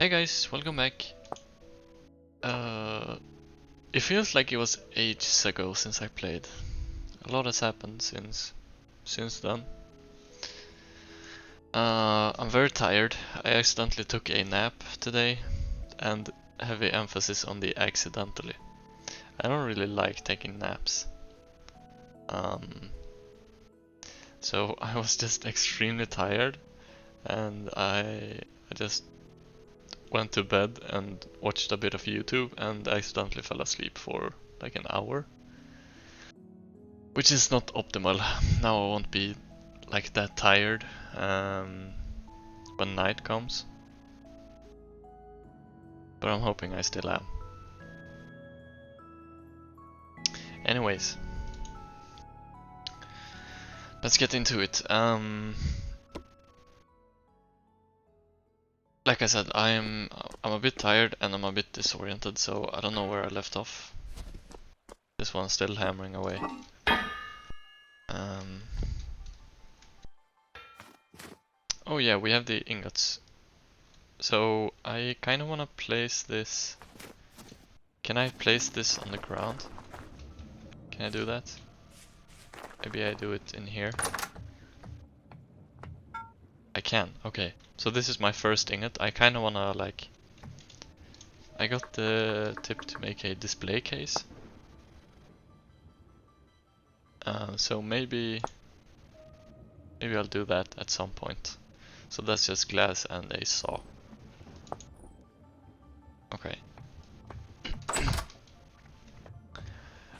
Hey guys, welcome back. It feels like it was ages ago since I played. A lot has happened since then. I'm very tired. I accidentally took a nap today, and heavy emphasis on the accidentally. I don't really like taking naps. So I was just extremely tired, and I just went to bed and watched a bit of YouTube and accidentally fell asleep for like an hour. Which is not optimal. Now I won't be like that tired when night comes. But I'm hoping I still am. Anyways. Let's get into it. Like I said, I'm a bit tired and I'm a bit disoriented, so I don't know where I left off. This one's still hammering away. Oh yeah, we have the ingots. So I kind of want to place this. Can I place this on the ground? Can I do that? Maybe I do it in here. I can, okay. So this is my first ingot. I kind of want to like... I got the tip to make a display case. So maybe I'll do that at some point. So that's just glass and a saw. Okay.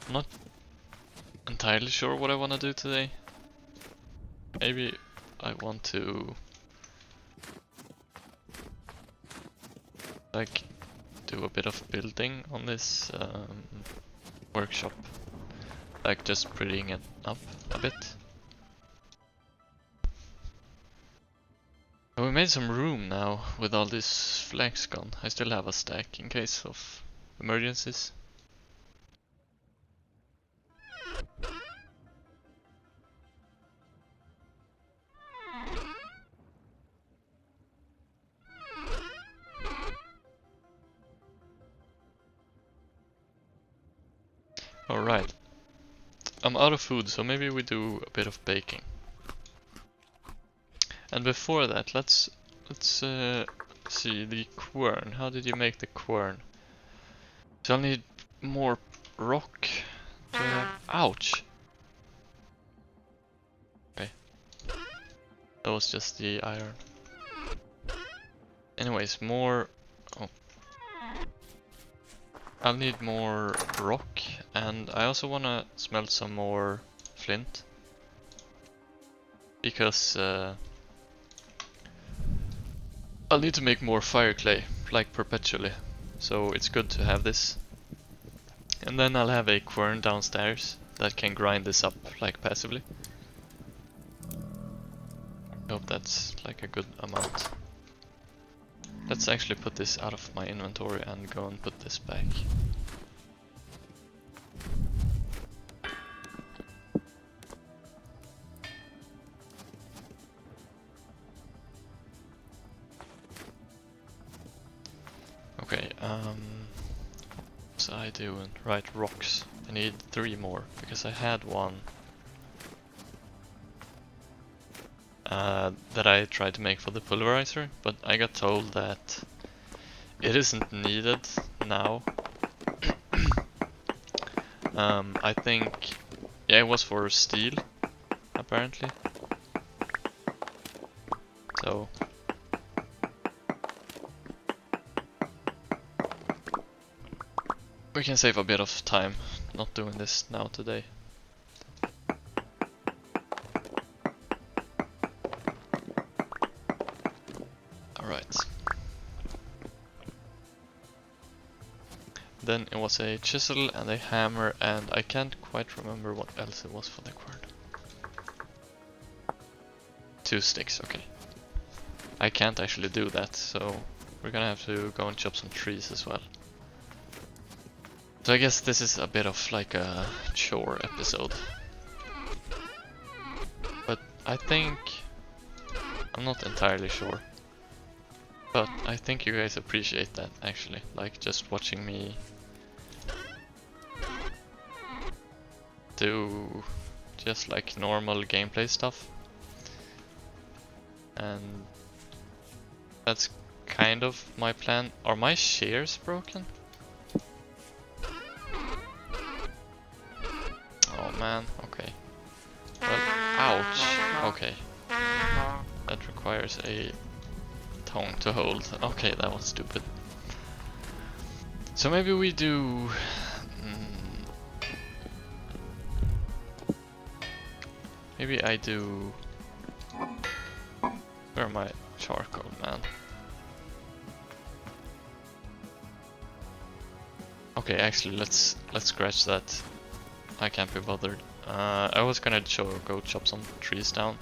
I'm not entirely sure what I want to do today. Maybe I want to like do a bit of building on this workshop. Like just prettying it up a bit. And we made some room now with all this flags gone. I still have a stack in case of emergencies. Alright. I'm out of food, so maybe we do a bit of baking. And before that, let's see the quern. How did you make the quern? So I'll need more rock. Ouch! Okay. That was just the iron. Anyways, more... Oh. I'll need more rock, and I also wanna smelt some more flint. Because I'll need to make more fire clay, like perpetually. So it's good to have this. And then I'll have a quern downstairs that can grind this up like passively. I hope that's like a good amount. Let's actually put this out of my inventory and go and put this back. Okay, what's I doing? Right, rocks. I need 3 more, because I had one that I tried to make for the pulverizer, but I got told that it isn't needed now. I think, yeah, it was for steel, apparently. So we can save a bit of time not doing this now today. Alright. Then it was a chisel and a hammer, and I can't quite remember what else it was for the quern. 2 sticks, okay. I can't actually do that, so we're gonna have to go and chop some trees as well. So I guess this is a bit of like a chore episode. But I think... I'm not entirely sure. But I think you guys appreciate that actually, like just watching me do just like normal gameplay stuff. And that's kind of my plan. Are my shears broken? Oh man, okay. Well, ouch. Okay. That requires a tongue to hold. Okay, that was stupid. So maybe we do... maybe I do... Where am I? Charcoal, man. Okay, actually, let's scratch that. I can't be bothered. I was gonna go chop some trees down,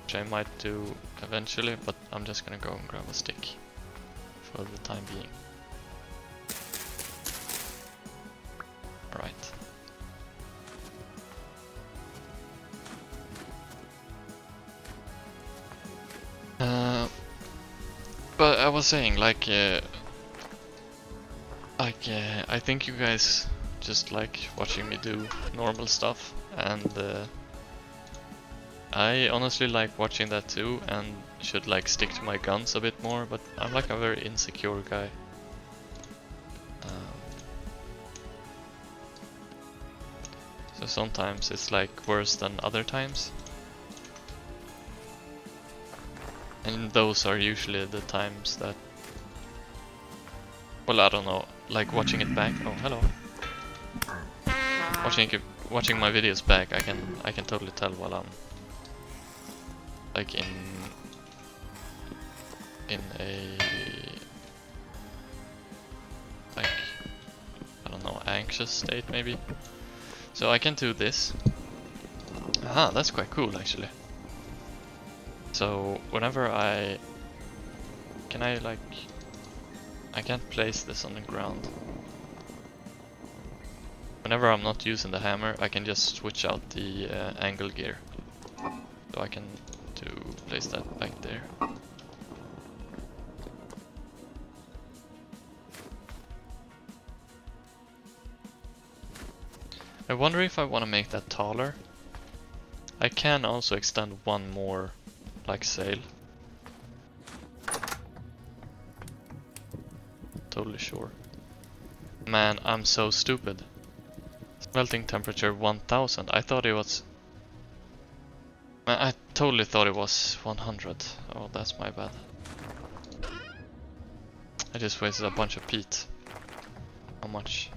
which I might do eventually, but I'm just gonna go and grab a stick for the time being. Right. But I was saying, like, I think you guys just like watching me do normal stuff, and I honestly like watching that too, and should like stick to my guns a bit more, but I'm like a very insecure guy. So sometimes it's like worse than other times. And those are usually the times that... Well, I don't know, like watching it back... Oh, hello. Watching my videos back, I can totally tell while I'm like in a like, I don't know, anxious state maybe. So I can do this. Aha, that's quite cool actually. So whenever I can't place this on the ground. Whenever I'm not using the hammer, I can just switch out the angle gear. So I can place that back there. I wonder if I want to make that taller. I can also extend one more, like, sail. Totally sure. Man, I'm so stupid. Smelting temperature 1000. I thought it was... Man, I totally thought it was 100. Oh, that's my bad. I just wasted a bunch of peat. How much?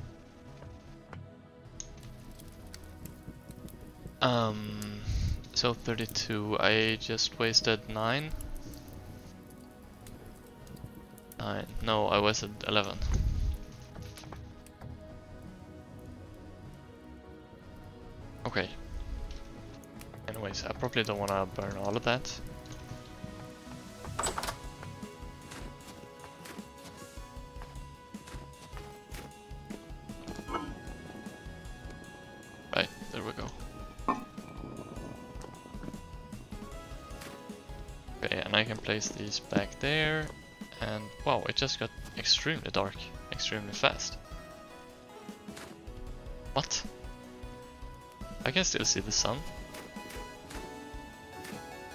So 32. I just wasted 9. 9. No, I wasted 11. Okay. Anyways, I probably don't want to burn all of that. Right, there we go. Okay, and I can place these back there. And wow, it just got extremely dark, extremely fast. What? I can still see the sun.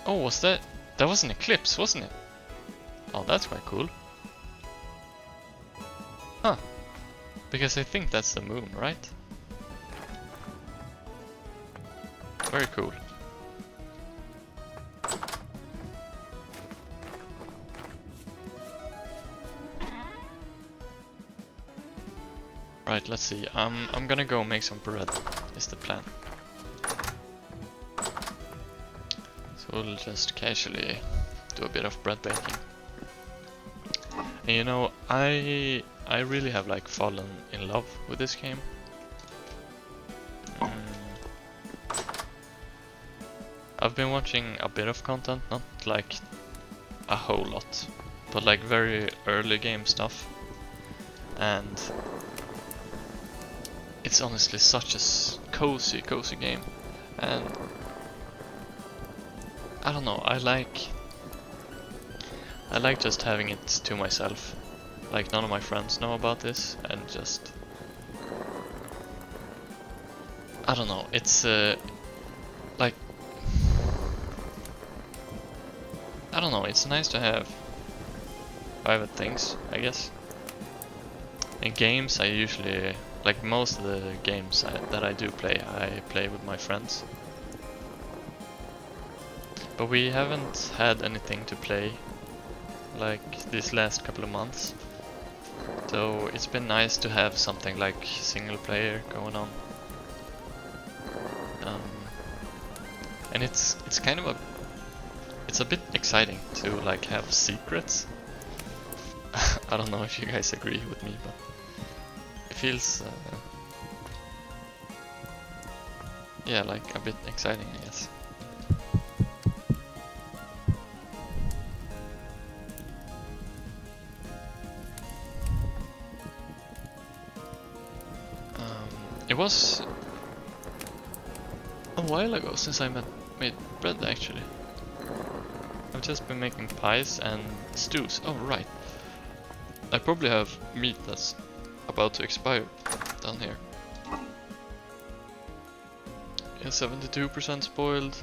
Oh, was that... That was an eclipse, wasn't it? Oh, that's quite cool. Huh. Because I think that's the moon, right? Very cool. Right, let's see. I'm gonna go make some bread, is the plan. So we'll just casually do a bit of bread baking. And you know, I really have like fallen in love with this game. I've been watching a bit of content, not like a whole lot, but like very early game stuff. And it's honestly such a cozy game. And I don't know, I like just having it to myself. Like none of my friends know about this, and just I don't know. It's like I don't know. It's nice to have private things, I guess. In games, I usually like most of the games that I do play, I play with my friends. But we haven't had anything to play like these last couple of months. So it's been nice to have something like single player going on. And it's kind of it's a bit exciting to like have secrets. I don't know if you guys agree with me, but it feels yeah, like a bit exciting, I guess. It was a while ago since I made bread, actually. I've just been making pies and stews. Oh, right. I probably have meat that's about to expire down here. Yeah, 72% spoiled.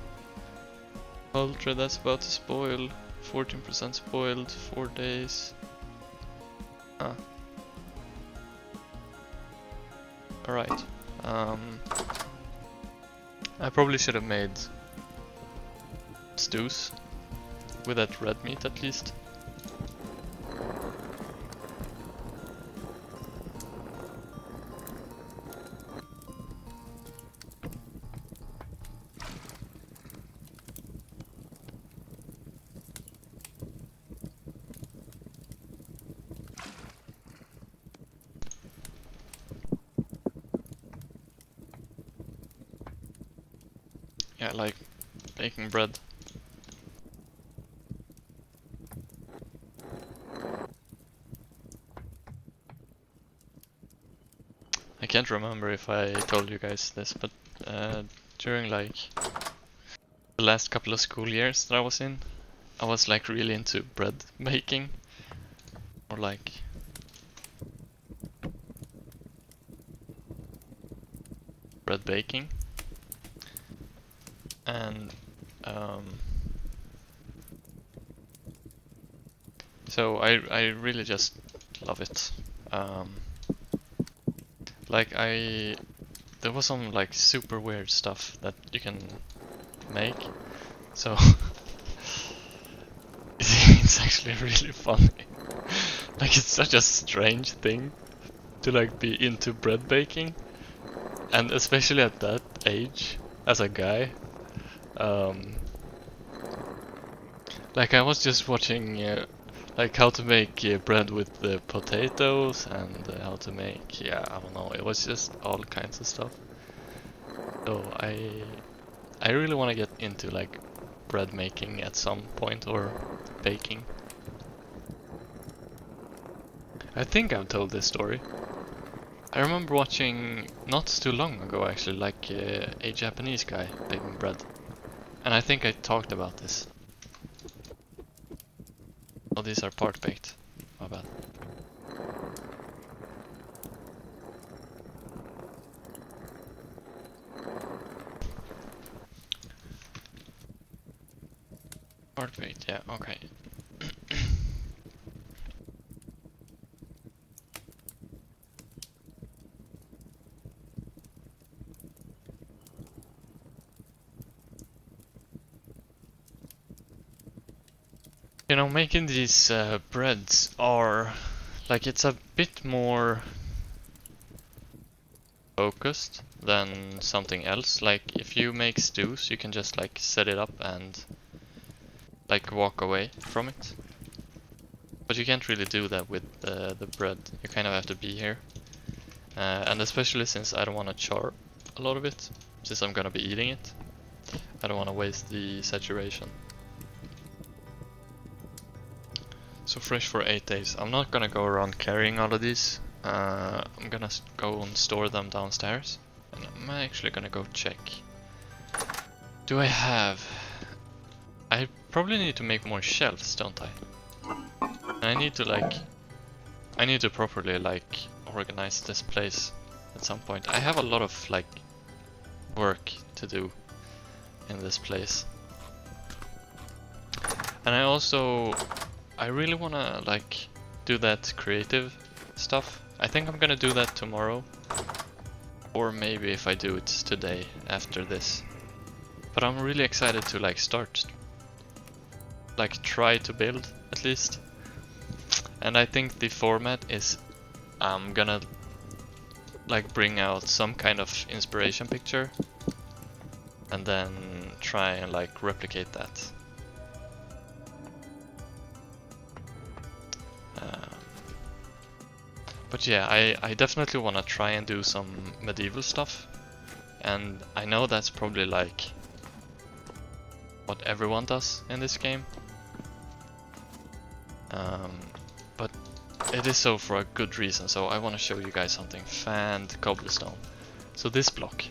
Poultry that's about to spoil. 14% spoiled. 4 days. Ah. Alright. I probably should have made stews with that red meat at least. Yeah, like baking bread. I can't remember if I told you guys this, but during like the last couple of school years that I was in, I was like really into bread making, or like bread baking, and so I really just love it. Like there was some like super weird stuff that you can make, so it's actually really funny. Like it's such a strange thing to like be into bread baking, and especially at that age as a guy. Like I was just watching like how to make bread with the potatoes and how to make, yeah, I don't know, it was just all kinds of stuff. So I really want to get into like bread making at some point, or baking. I think I've told this story. I remember watching not too long ago actually, like a Japanese guy baking bread. And I think I talked about this. Oh, these are part baked. My bad. Part baked, yeah, okay. You know, making these breads are like, it's a bit more focused than something else. Like if you make stews, you can just like set it up and like walk away from it. But you can't really do that with the bread. You kind of have to be here. And especially since I don't want to char a lot of it, since I'm gonna be eating it, I don't want to waste the saturation. So fresh for 8 days. I'm not gonna go around carrying all of these. I'm gonna go and store them downstairs. And I'm actually gonna go check. Do I have... I probably need to make more shelves, don't I? And I need to properly like organize this place at some point. I have a lot of like work to do in this place. And I really wanna like do that creative stuff. I think I'm gonna do that tomorrow. Or maybe if I do it today after this. But I'm really excited to like start, like try to build at least. And I think the format is I'm gonna like bring out some kind of inspiration picture and then try and like replicate that. But yeah, I definitely want to try and do some medieval stuff. And I know that's probably like what everyone does in this game. But it is so for a good reason, so I want to show you guys something. Fanned cobblestone. So this block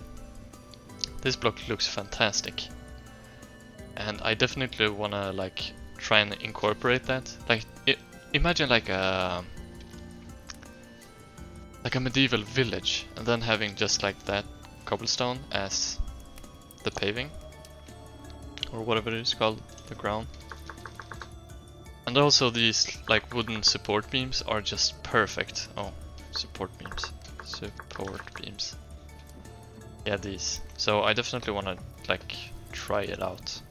looks fantastic. And I definitely want to like try and incorporate that. Like imagine like a medieval village and then having just like that cobblestone as the paving or whatever it is called, the ground. And also these like wooden support beams are just perfect. Oh, support beams. Yeah, these. So I definitely want to like try it out.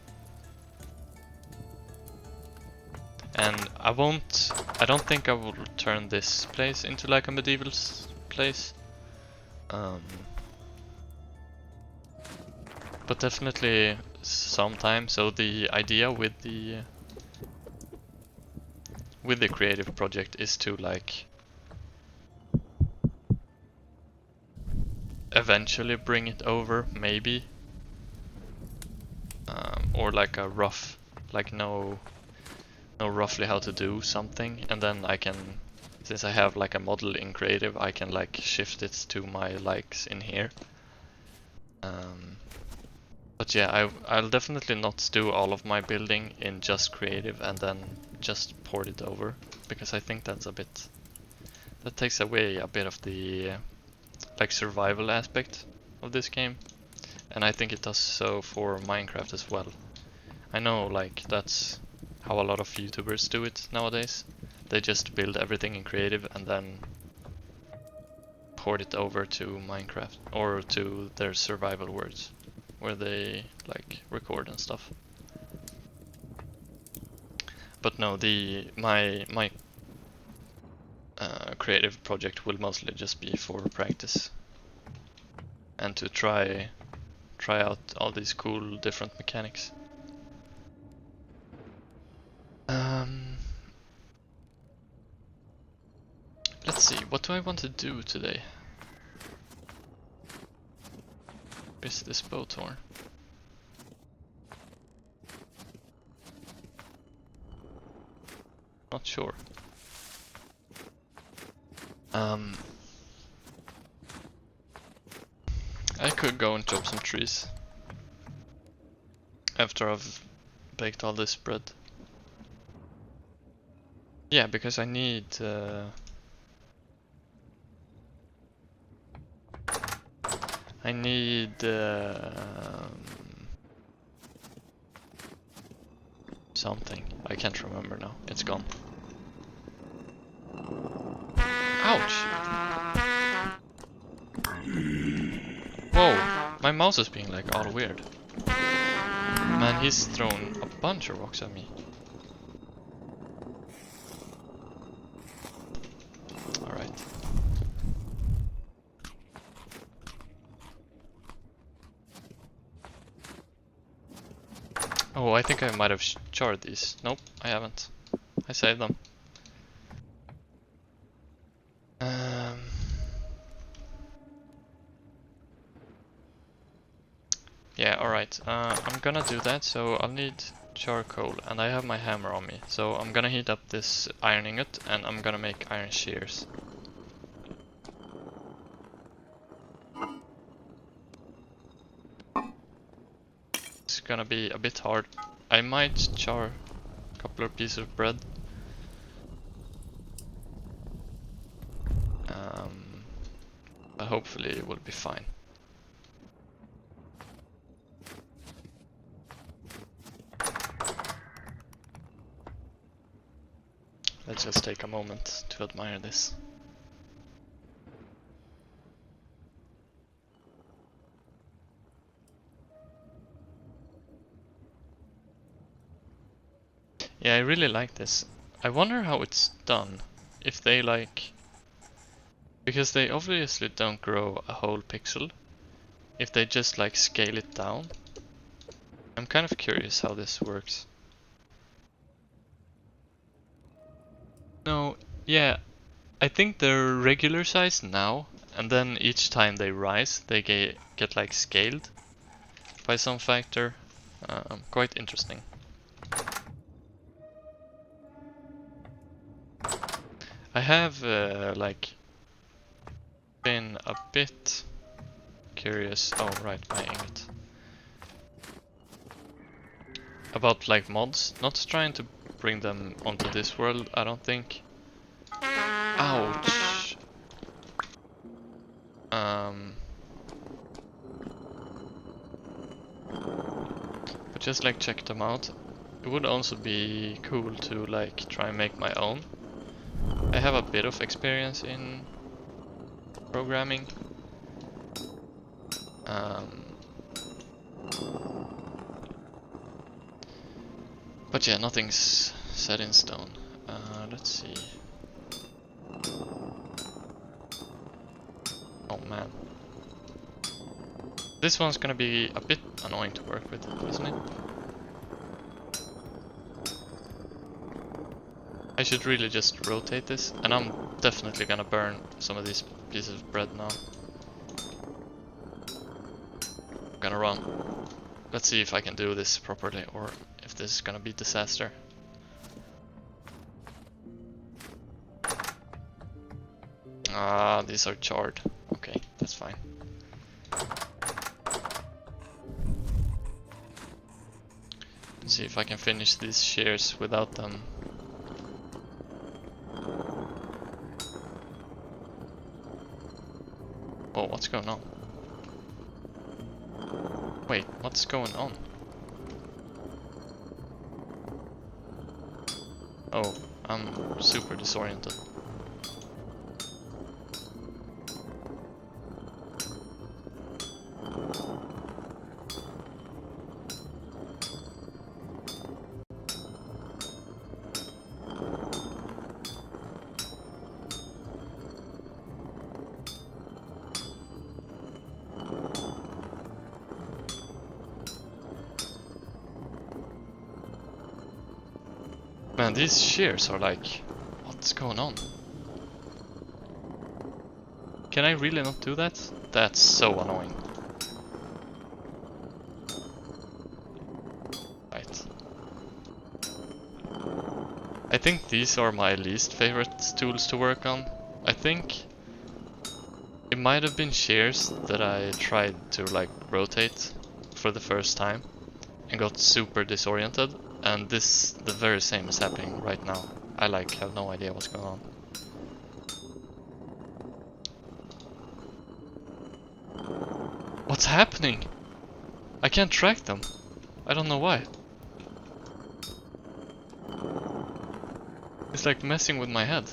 And I don't think I will turn this place into like a medieval place. But definitely sometime. So the idea with the creative project is to like eventually bring it over, maybe. Or like a rough, like know roughly how to do something, and then I can, since I have like a model in creative, I can like shift it to my likes in here. But yeah, I'll definitely not do all of my building in just creative and then just port it over, because I think that takes away a bit of the like survival aspect of this game, and I think it does so for Minecraft as well. I know like that's how a lot of YouTubers do it nowadays. They just build everything in creative and then port it over to Minecraft or to their survival worlds where they like record and stuff. But no, my creative project will mostly just be for practice and to try out all these cool different mechanics. Let's see, what do I want to do today? Is this bow torn? Not sure. I could go and chop some trees after I've baked all this bread. Yeah, because I need something. I can't remember now. It's gone. Ouch! Whoa! My mouse is being like all weird. Man, he's thrown a bunch of rocks at me. Alright. Oh, I think I might have charred these. Nope, I haven't. I saved them. Yeah, alright. I'm gonna do that, so I'll need charcoal, and I have my hammer on me. So I'm gonna heat up this iron ingot, and I'm gonna make iron shears. It's gonna be a bit hard. I might char a couple of pieces of bread, But hopefully it will be fine. Let's just take a moment to admire this. Yeah, I really like this. I wonder how it's done. If they like... Because they obviously don't grow a whole pixel. If they just like scale it down. I'm kind of curious how this works. No, yeah, I think they're regular size now, and then each time they rise, they get like scaled by some factor. Quite interesting. I have like been a bit curious. Oh right, my ingot. About like mods, not trying to bring them onto this world, I don't think. Ouch. But just like check them out. It would also be cool to like try and make my own. I have a bit of experience in programming. But yeah, nothing's set in stone. Let's see. Oh man. This one's gonna be a bit annoying to work with, isn't it? I should really just rotate this, and I'm definitely gonna burn some of these pieces of bread now. I'm gonna run. Let's see if I can do this properly, or if this is gonna be disaster. Ah, these are charred. Okay, that's fine. Let's see if I can finish these shears without them. Oh, what's going on? Wait, what's going on? Oh, I'm super disoriented. Man, these shears are like... What's going on? Can I really not do that? That's so annoying. Right. I think these are my least favorite tools to work on. I think it might have been shears that I tried to like rotate for the first time and got super disoriented, and this, the very same is happening right now. I like have no idea what's going on. What's happening? I can't track them. I don't know why. It's like messing with my head.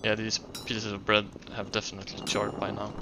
Yeah, these pieces of bread have definitely charred by now.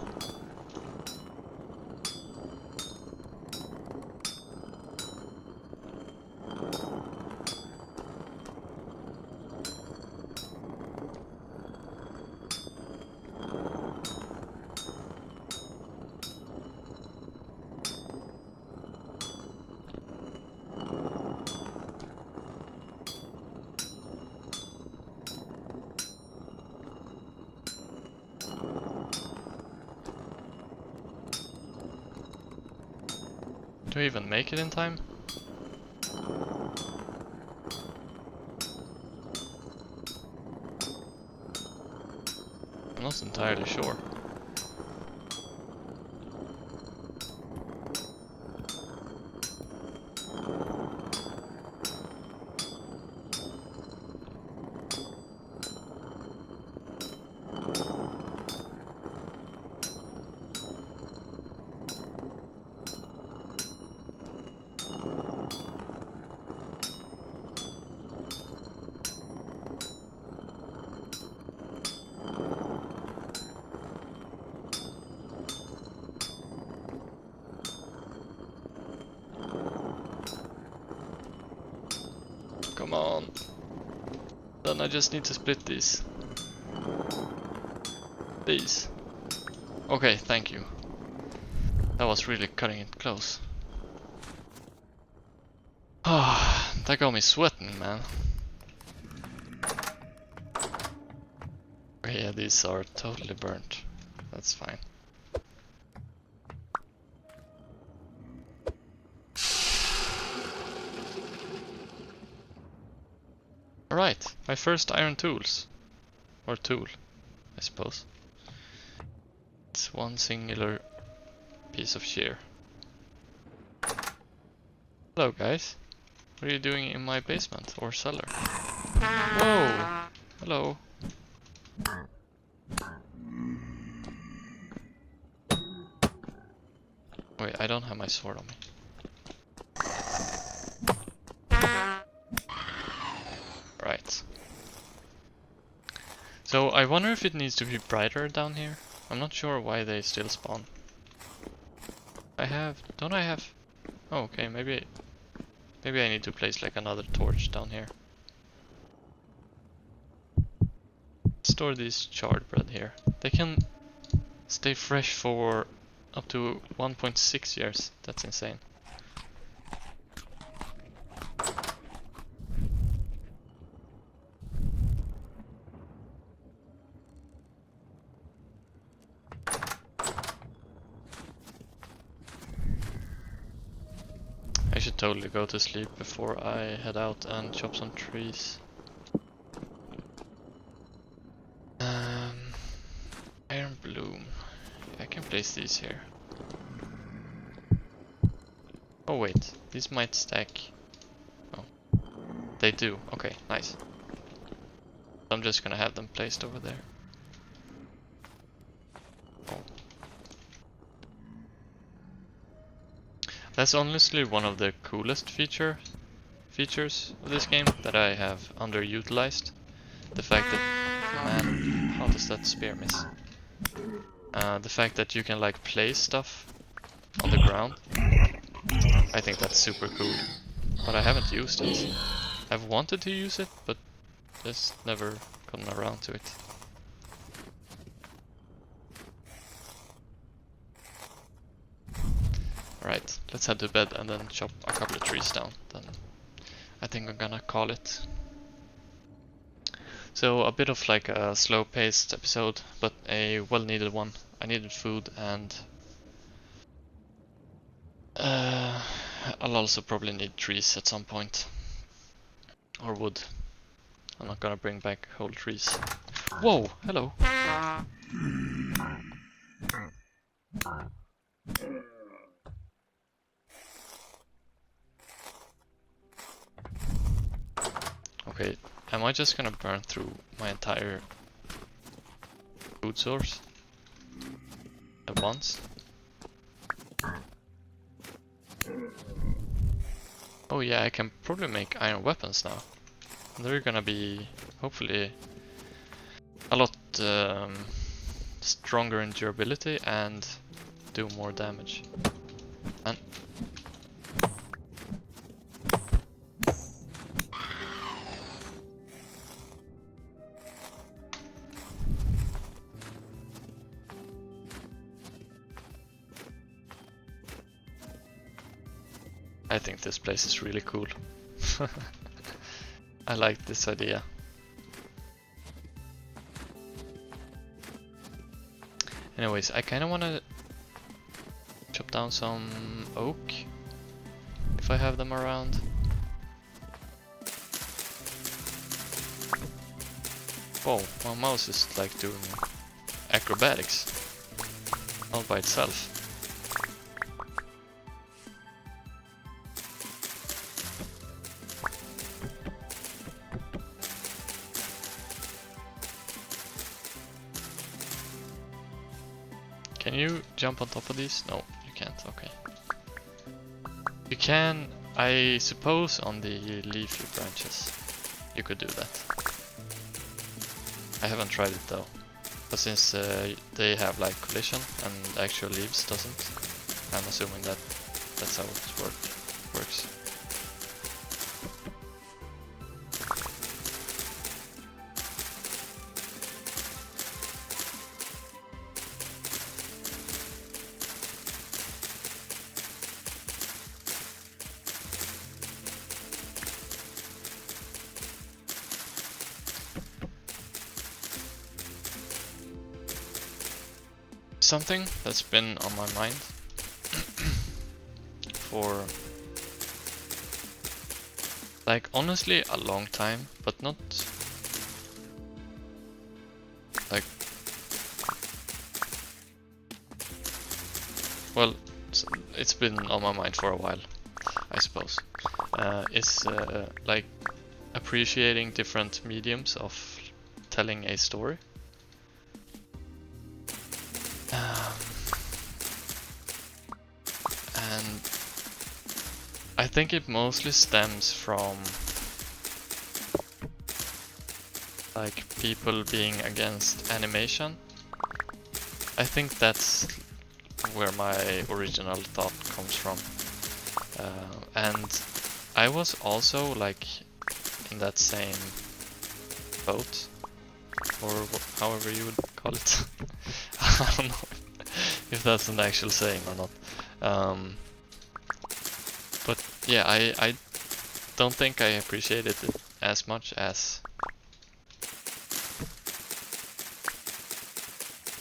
Do I even make it in time? I'm not entirely sure. I just need to split these. These. Okay, thank you. That was really cutting it close. Ah, that got me sweating, man. Okay, yeah, these are totally burnt. That's fine. Alright, my first iron tools. Or tool, I suppose. It's one singular piece of shear. Hello guys. What are you doing in my basement or cellar? Whoa! Hello. Wait, I don't have my sword on me. Right. So I wonder if it needs to be brighter down here. I'm not sure why they still spawn. Don't I have? Oh, okay, maybe I need to place like another torch down here. Store these charred bread here. They can stay fresh for up to 1.6 years. That's insane. I should totally go to sleep before I head out and chop some trees. Iron bloom. I can place these here. Oh wait, these might stack. Oh, they do. Okay, nice. I'm just gonna have them placed over there. Oh. That's honestly one of the coolest features of this game that I have underutilized. The fact that, man, how does that spear miss? The fact that you can like place stuff on the ground. I think that's super cool, but I haven't used it. I've wanted to use it, but just never gotten around to it. Alright, let's head to bed and then chop a couple of trees down. Then I think I'm gonna call it. So a bit of like a slow-paced episode, but a well-needed one. I needed food and I'll also probably need trees at some point. Or wood. I'm not gonna bring back whole trees. Whoa! Hello! Okay, am I just gonna burn through my entire food source at once? Oh yeah, I can probably make iron weapons now. They're gonna be, hopefully, a lot stronger in durability and do more damage. And I think this place is really cool. I like this idea. Anyways, I kinda wanna chop down some oak, if I have them around. Whoa, my mouse is like doing acrobatics all by itself. Can you jump on top of these? No, you can't, okay. You can, I suppose, on the leafy branches. You could do that. I haven't tried it though. But since they have like collision and actual leaves doesn't, I'm assuming that that's how it works. something that's been on my mind for like honestly a long time, but not like, well, it's been on my mind for a while, I suppose. Is like appreciating different mediums of telling a story. And I think it mostly stems from like people being against animation. I think that's where my original thought comes from. And I was also like in that same boat, or however you would call it. I don't know if that's an actual saying or not. But yeah, I don't think I appreciated it as much as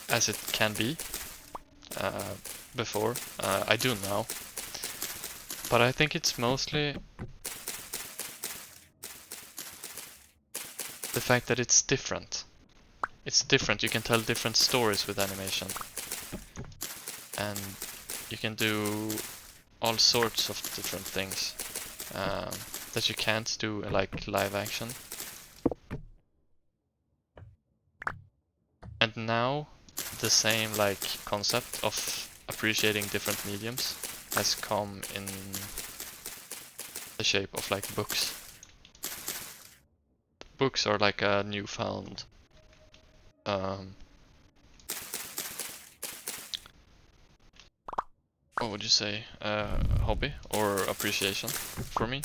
it can be before. I do now. But I think it's mostly the fact that it's different. It's different, you can tell different stories with animation. And you can do all sorts of different things that you can't do like live action. And now the same like concept of appreciating different mediums has come in the shape of like books. Books are like a newfound what would you say, hobby or appreciation for me.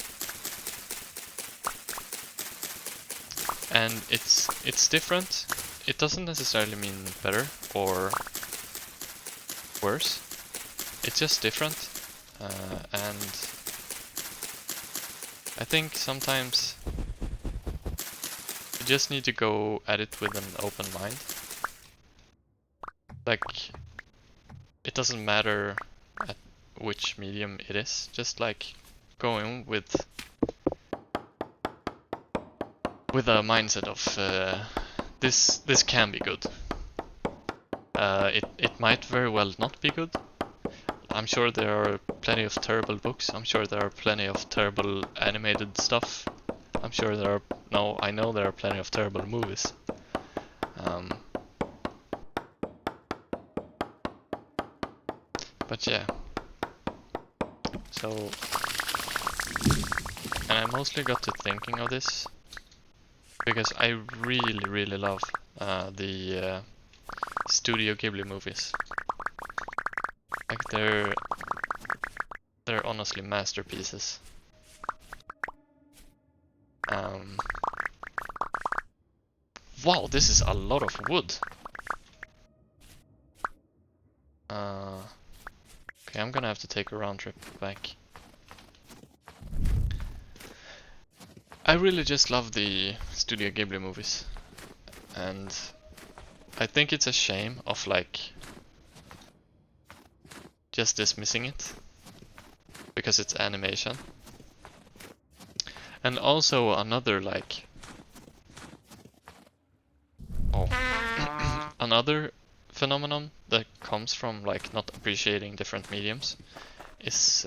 And it's different. It doesn't necessarily mean better or worse. It's just different. And I think sometimes you just need to go at it with an open mind. Like, it doesn't matter at which medium it is, just like go in with a mindset of this can be good. It might very well not be good. I'm sure there are plenty of terrible books. I'm sure there are plenty of terrible animated stuff. I'm sure there are I know there are plenty of terrible movies. But yeah. So, and I mostly got to thinking of this because I really love the Studio Ghibli movies. Like they're honestly masterpieces. Wow, this is a lot of wood. Okay, I'm gonna have to take a round trip back. I really just love the Studio Ghibli movies. And I think it's a shame of like just dismissing it because it's animation. And also another like another phenomenon that comes from like not appreciating different mediums is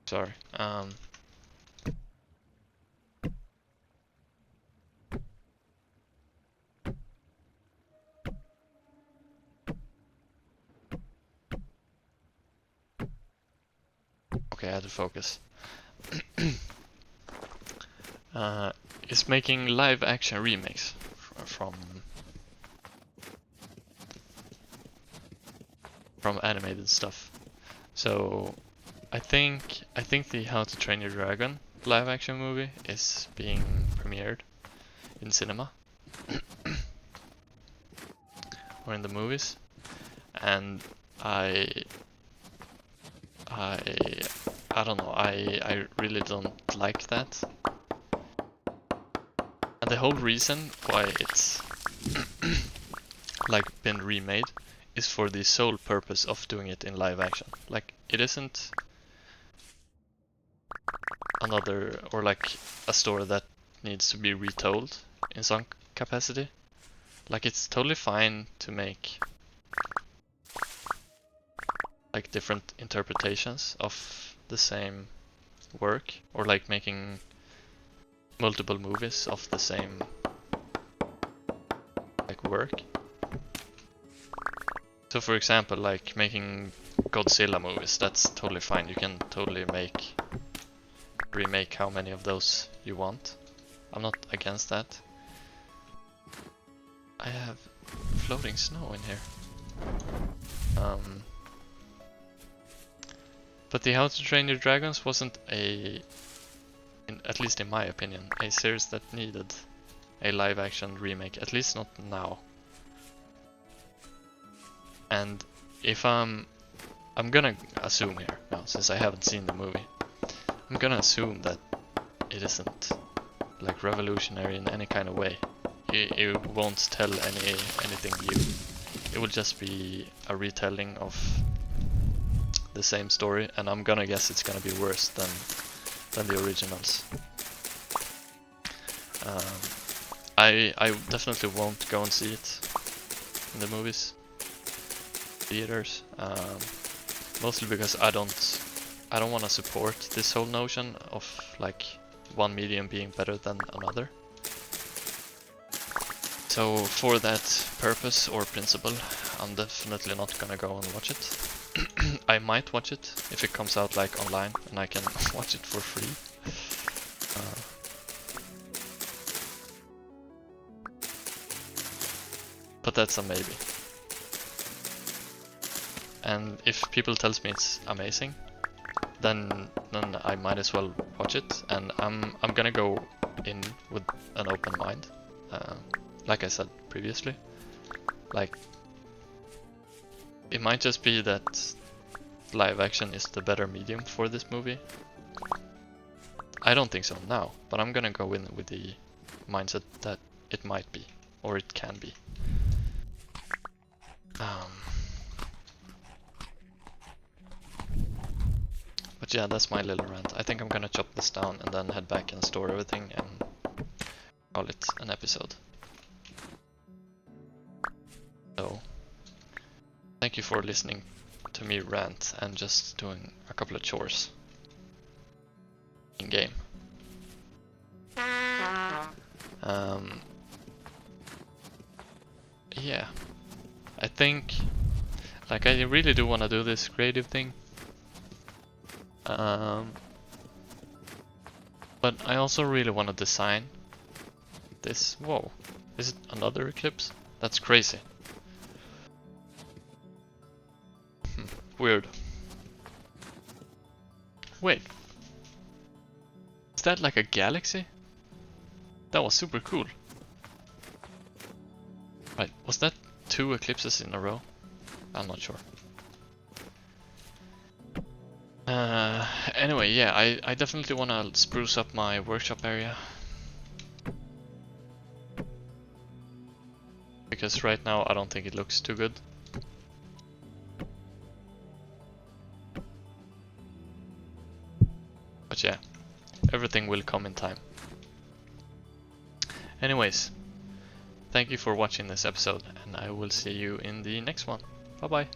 sorry. Okay, I had to focus. Is making live action remakes from animated stuff. So I think the How to Train Your Dragon live action movie is being premiered in cinema or in the movies, and I I don't know, I really don't like that. And the whole reason why it's like been remade is for the sole purpose of doing it in live action. Like, it isn't another, or like a story that needs to be retold in some capacity. Like, it's totally fine to make like different interpretations of the same work, or like making multiple movies of the same like work. So for example, like making Godzilla movies, that's totally fine. You can totally remake how many of those you want. I'm not against that. I have floating snow in here. But the How to Train Your Dragons wasn't at least in my opinion, a series that needed a live action remake, at least not now. And if I'm gonna assume here now, since I haven't seen the movie, I'm gonna assume that it isn't like revolutionary in any kind of way. It won't tell anything new. It will just be a retelling of the same story, and I'm gonna guess it's gonna be worse than the originals. I definitely won't go and see it in the movies, theaters, mostly because I don't want to support this whole notion of like one medium being better than another. So for that purpose or principle, I'm definitely not gonna go and watch it. I might watch it if it comes out like online and I can watch it for free. But that's a maybe. And if people tells me it's amazing, then I might as well watch it. And I'm gonna go in with an open mind, like I said previously. Like, it might just be that live action is the better medium for this movie. I don't think so now, but I'm gonna go in with the mindset that it might be, or it can be. But yeah, that's my little rant. I think I'm gonna chop this down and then head back and store everything and call it an episode. So, thank you for listening to me rant and just doing a couple of chores in game. Yeah, I think, like, I really do want to do this creative thing. But I also really want to design this. Whoa, is it another eclipse? That's crazy. Weird. Wait, is that like a galaxy? That was super cool. Right, was that 2 eclipses in a row? I'm not sure. Anyway, yeah, I definitely want to spruce up my workshop area. Because right now I don't think it looks too good. But yeah, everything will come in time. Anyways, thank you for watching this episode, and I will see you in the next one. Bye bye.